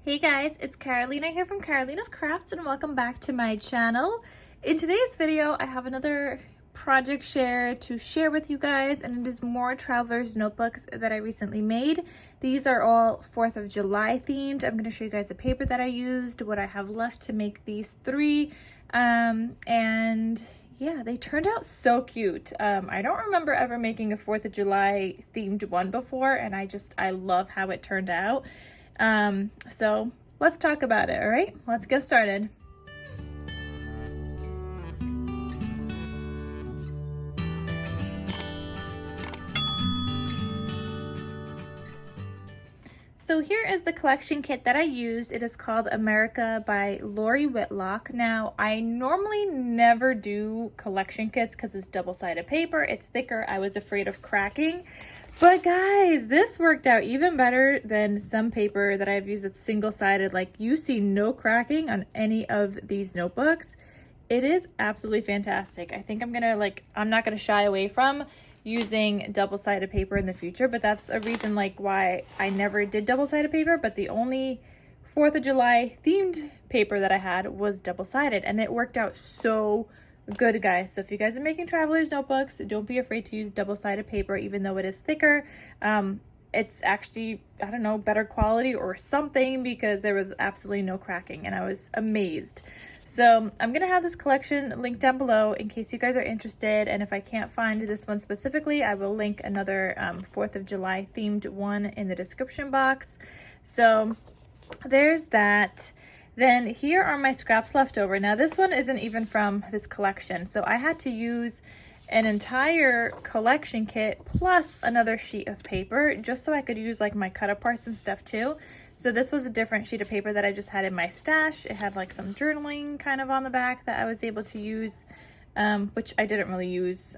Hey guys, it's Carolina here from KarolinasKrafts and welcome back to my channel. In today's video, I have another project share to share with you guys, and it is more traveler's notebooks that I recently made. These are all 4th of July themed. I'm going to show you guys the paper that I used, what I have left to make these three, and yeah, they turned out so cute. I don't remember ever making a 4th of July themed one before, and I love how it turned out. So let's talk about it. All right, let's get started. So here is the collection kit that I used. It is called America by Lori Whitlock. Now, I normally never do collection kits because it's double-sided paper. It's thicker. I was afraid of cracking. But guys, this worked out even better than some paper that I've used that's single-sided. Like, you see no cracking on any of these notebooks. It is absolutely fantastic. I think I'm not gonna shy away from using double-sided paper in the future, but that's a reason why I never did double-sided paper. But the only 4th of July themed paper that I had was double-sided, and it worked out so good, guys. So if you guys are making traveler's notebooks, don't be afraid to use double-sided paper, even though it is thicker. It's actually, I don't know, better quality or something, because there was absolutely no cracking and I was amazed. So I'm gonna have this collection linked down below in case you guys are interested, and if I can't find this one specifically, I will link another 4th of July themed one in the description box. So there's that. Then here are my scraps left over. Now this one isn't even from this collection, so I had to use an entire collection kit plus another sheet of paper just so I could use my cut aparts and stuff too. So this was a different sheet of paper that I just had in my stash. It had some journaling kind of on the back that I was able to use, which I didn't really use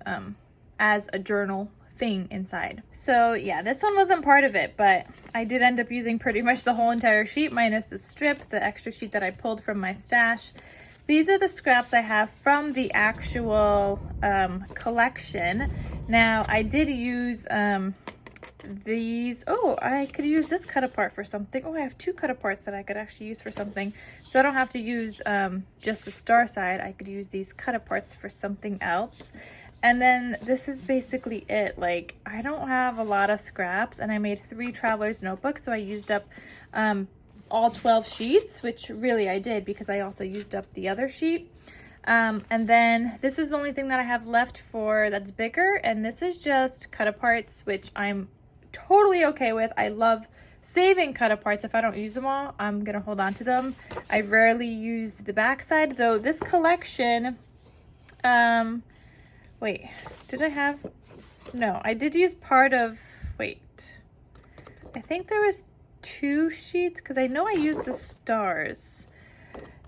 as a journal thing inside. So yeah, this one wasn't part of it, but I did end up using pretty much the whole entire sheet minus the strip, the extra sheet that I pulled from my stash. These are the scraps I have from the actual collection. Now I did use these. Oh, I could use this cut apart for something. Oh, I have two cut aparts that I could actually use for something, so I don't have to use just the star side. I could use these cut aparts for something else. And then this is basically it. I don't have a lot of scraps, and I made 3 traveler's notebooks, so I used up all 12 sheets, which really I did because I also used up the other sheet. And then this is the only thing that I have left for that's bigger, and this is just cut aparts, which I'm totally okay with. I love saving cut aparts. If I don't use them all, I'm gonna hold on to them. I rarely use the back side, though. This collection, wait, did I have, no, I did use part of, wait, I think there was 2 sheets, because I know I used the stars.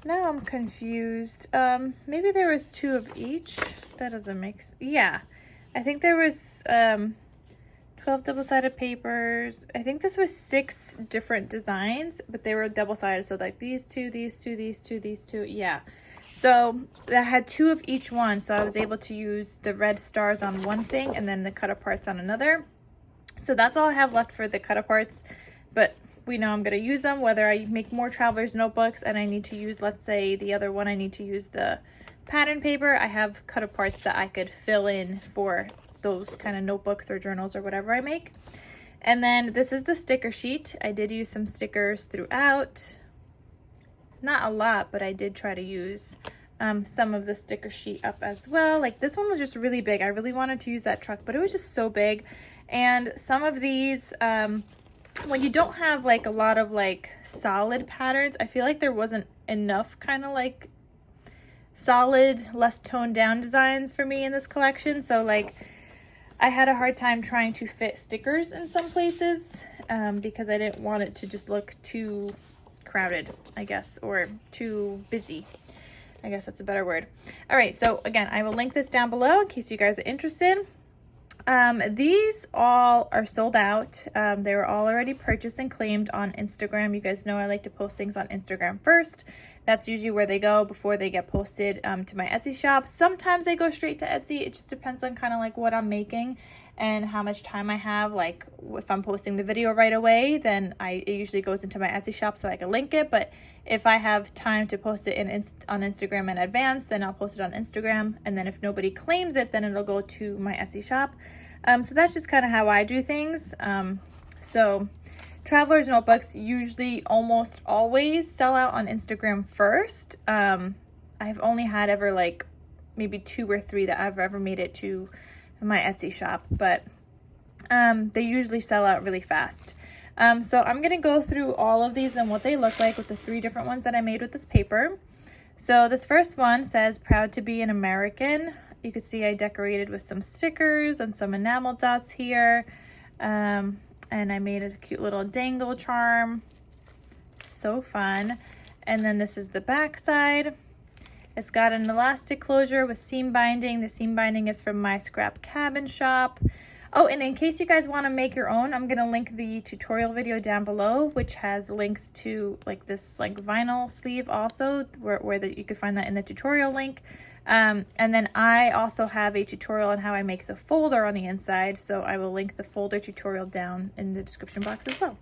Now I'm confused. Maybe there was 2 of each. That doesn't make sense. Yeah, I think there was 12 double-sided papers. I think this was 6 different designs, but they were double-sided, so these two, these two, these two, these two, yeah. So I had 2 of each one, so I was able to use the red stars on one thing and then the cut aparts on another. So that's all I have left for the cut aparts, but we know I'm going to use them whether I make more traveler's notebooks and I need to use, let's say the other one, I need to use the pattern paper. I have cut aparts that I could fill in for those kind of notebooks or journals or whatever I make. And then this is the sticker sheet. I did use some stickers throughout. Not a lot, but I did try to use some of the sticker sheet up as well. This one was just really big. I really wanted to use that truck, but it was just so big. And some of these, when you don't have a lot of solid patterns, I feel like there wasn't enough kind of solid, less toned down designs for me in this collection. So I had a hard time trying to fit stickers in some places because I didn't want it to just look too crowded, I guess, or too busy. I guess that's a better word. All right, so again, I will link this down below in case you guys are interested. These all are sold out. They were all already purchased and claimed on Instagram. You guys know I like to post things on Instagram first. That's usually where they go before they get posted to my Etsy shop. Sometimes they go straight to Etsy. It just depends on kind of what I'm making. and how much time I have. Like if I'm posting the video right away, then it usually goes into my Etsy shop so I can link it. But if I have time to post it on Instagram in advance, then I'll post it on Instagram. And then if nobody claims it, then it'll go to my Etsy shop. So that's just kind of how I do things. So traveler's notebooks usually almost always sell out on Instagram first. I've only had ever like maybe 2 or 3 that I've ever made it to my Etsy shop, but they usually sell out really fast. So I'm gonna go through all of these and what they look like with the 3 different ones that I made with this paper. So this first one says proud to be an American. You can see I decorated with some stickers and some enamel dots here. And I made a cute little dangle charm. So fun. And then this is the back side. It's got an elastic closure with seam binding. The seam binding is from my scrap cabin shop. Oh, and in case you guys want to make your own, I'm going to link the tutorial video down below, which has links to like this like vinyl sleeve also, where you can find that in the tutorial link. And then I also have a tutorial on how I make the folder on the inside, so I will link the folder tutorial down in the description box as well.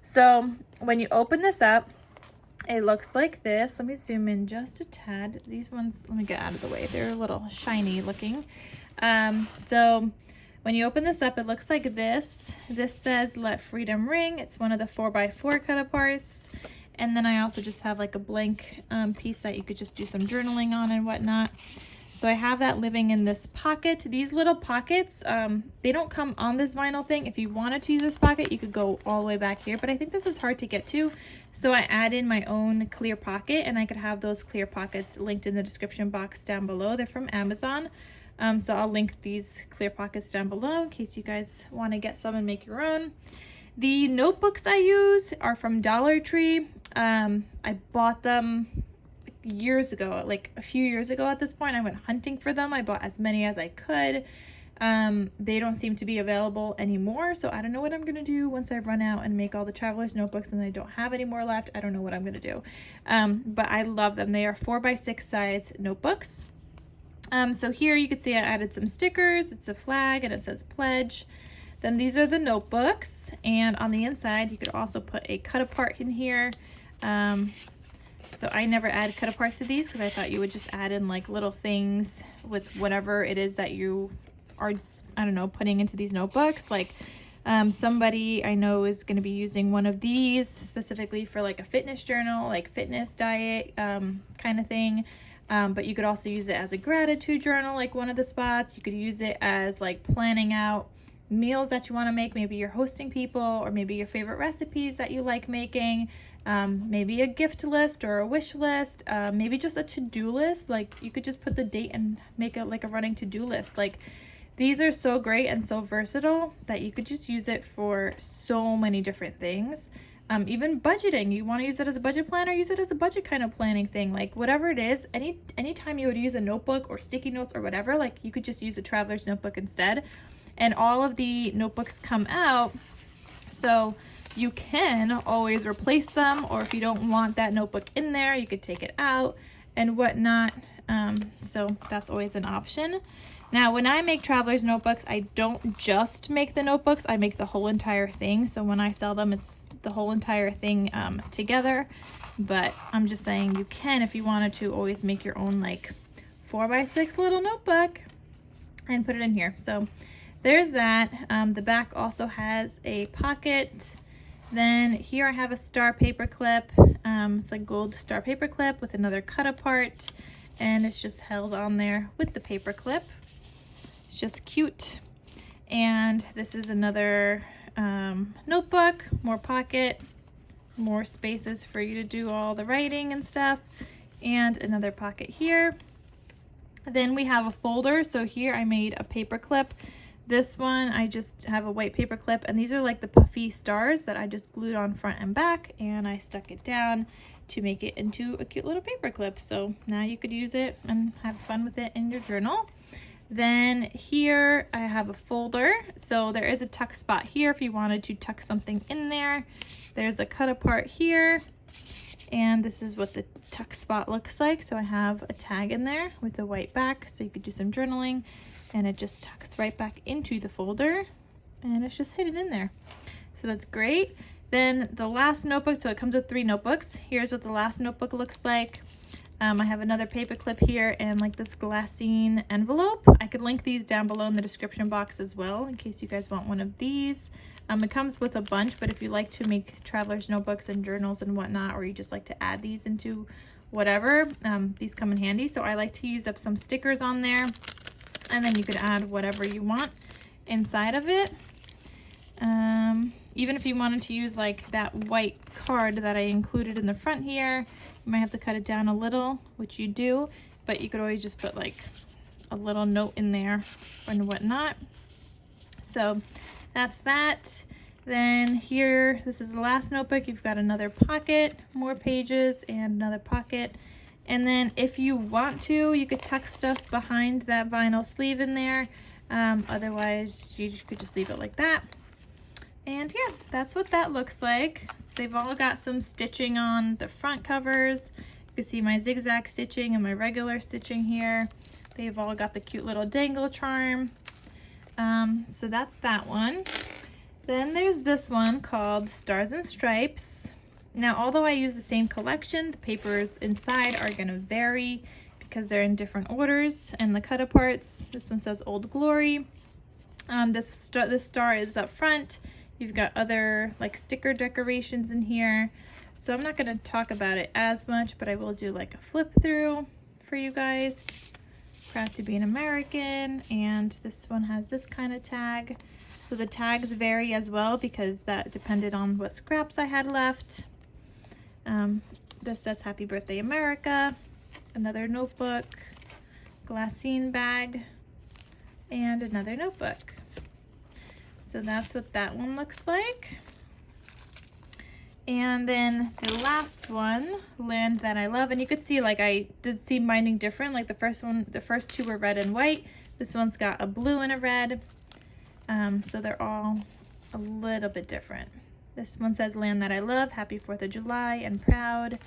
So when you open this up, it looks like this. Let me zoom in just a tad. These ones, let me get out of the way. They're a little shiny looking. So when you open this up, it looks like this. This says Let Freedom Ring. It's one of the 4x4 cut aparts. And then I also just have like a blank piece that you could just do some journaling on and whatnot. So I have that living in this pocket. These little pockets, they don't come on this vinyl thing. If you wanted to use this pocket, you could go all the way back here, but I think this is hard to get to. So I add in my own clear pocket, and I could have those clear pockets linked in the description box down below. They're from Amazon. So I'll link these clear pockets down below in case you guys want to get some and make your own. The notebooks I use are from Dollar Tree. I bought them years ago, like a few years ago at this point. I went hunting for them. I bought as many as I could. They don't seem to be available anymore, so I don't know what I'm gonna do once I run out and make all the traveler's notebooks and I don't have any more left. I don't know what I'm gonna do. But I love them. They are 4x6 size notebooks. So here you can see I added some stickers. It's a flag and it says pledge. Then these are the notebooks, and on the inside you could also put a cut apart in here. So I never add cut aparts to these because I thought you would just add in like little things with whatever it is that you are, I don't know, putting into these notebooks. Like somebody I know is going to be using one of these specifically for like a fitness journal, like fitness diet kind of thing. But you could also use it as a gratitude journal, like one of the spots. You could use it as like planning out meals that you want to make. Maybe you're hosting people, or maybe your favorite recipes that you like making. Maybe a gift list or a wish list, maybe just a to-do list. Like you could just put the date and make it like a running to-do list. Like these are so great and so versatile that you could just use it for so many different things. Even budgeting, you want to use it as a budget planner, use it as a budget kind of planning thing. Like whatever it is, anytime you would use a notebook or sticky notes or whatever, like you could just use a traveler's notebook instead. And all of the notebooks come out, so you can always replace them, or if you don't want that notebook in there, you could take it out and whatnot. So that's always an option. Now, when I make traveler's notebooks, I don't just make the notebooks, I make the whole entire thing. So when I sell them, it's the whole entire thing together. But I'm just saying you can, if you wanted to, always make your own like 4x6 little notebook and put it in here. So there's that. The back also has a pocket. Then here I have a star paper clip. It's a gold star paper clip with another cut apart, and it's just held on there with the paper clip. It's just cute. And this is another notebook, more pocket, more spaces for you to do all the writing and stuff, and another pocket here. Then we have a folder. So here I made a paper clip. This one, I just have a white paper clip, and these are like the puffy stars that I just glued on front and back, and I stuck it down to make it into a cute little paper clip. So now you could use it and have fun with it in your journal. Then here I have a folder. So there is a tuck spot here if you wanted to tuck something in there. There's a cut apart here, and this is what the tuck spot looks like. So I have a tag in there with a white back, so you could do some journaling. and it just tucks right back into the folder, and it's just hidden in there. So that's great. Then the last notebook, so it comes with 3 notebooks. Here's what the last notebook looks like. I have another paper clip here and like this glassine envelope. I could link these down below in the description box as well in case you guys want one of these. It comes with a bunch, but if you like to make traveler's notebooks and journals and whatnot, or you just like to add these into whatever, these come in handy. So I like to use up some stickers on there, and then you could add whatever you want inside of it. Even if you wanted to use like that white card that I included in the front here, you might have to cut it down a little, which you do, but you could always just put like a little note in there and whatnot. So that's that. Then here, this is the last notebook. You've got another pocket, more pages, and another pocket. And then if you want to, you could tuck stuff behind that vinyl sleeve in there. Otherwise, you could just leave it like that. And yeah, that's what that looks like. They've all got some stitching on the front covers. You can see my zigzag stitching and my regular stitching here. They've all got the cute little dangle charm. So that's that one. Then there's this one called Stars and Stripes. Now, although I use the same collection, the papers inside are gonna vary because they're in different orders and the cut aparts. This one says Old Glory. This star is up front. You've got other like sticker decorations in here. So I'm not gonna talk about it as much, but I will do like a flip through for you guys. Proud to be an American, and this one has this kind of tag. So the tags vary as well because that depended on what scraps I had left. This says Happy Birthday America, another notebook, glassine bag, and another notebook. So that's what that one looks like. And then the last one, Land That I Love, and you could see like I did seam binding different. Like the first two were red and white. This one's got a blue and a red. So they're all a little bit different. This one says Land That I Love, Happy 4th of July, and Proud.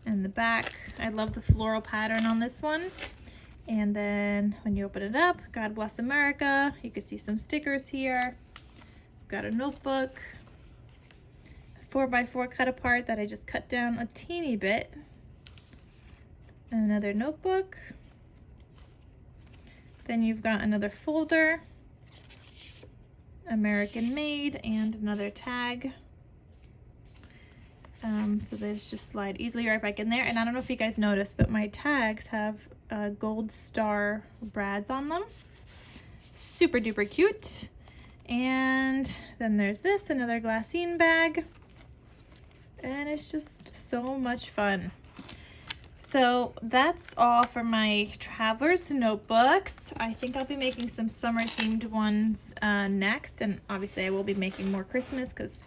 And the back, I love the floral pattern on this one. And then when you open it up, God Bless America. You can see some stickers here. Got a notebook, a 4x4 cut apart that I just cut down a teeny bit. Another notebook. Then you've got another folder, American Made, and another tag. So those just slide easily right back in there. And I don't know if you guys noticed, but my tags have gold star brads on them. Super duper cute. And then there's this, another glassine bag. And it's just so much fun. So that's all for my traveler's notebooks. I think I'll be making some summer themed ones next. And obviously I will be making more Christmas because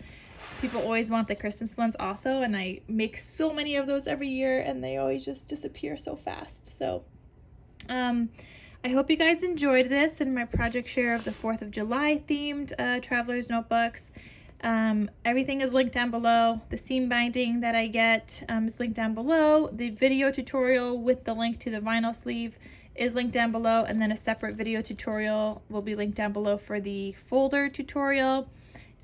people always want the Christmas ones also. And I make so many of those every year and they always just disappear so fast. So I hope you guys enjoyed this and my project share of the 4th of July themed traveler's notebooks. Everything is linked down below. The seam binding that I get is linked down below. The video tutorial with the link to the vinyl sleeve is linked down below, and then a separate video tutorial will be linked down below for the folder tutorial.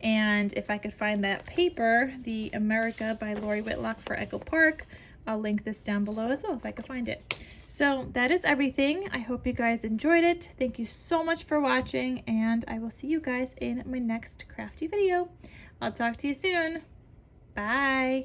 And if I could find that paper, the America by Lori Whitlock for Echo Park, I'll link this down below as well if I could find it. So that is everything. I hope you guys enjoyed it. Thank you so much for watching, and I will see you guys in my next crafty video. I'll talk to you soon. Bye.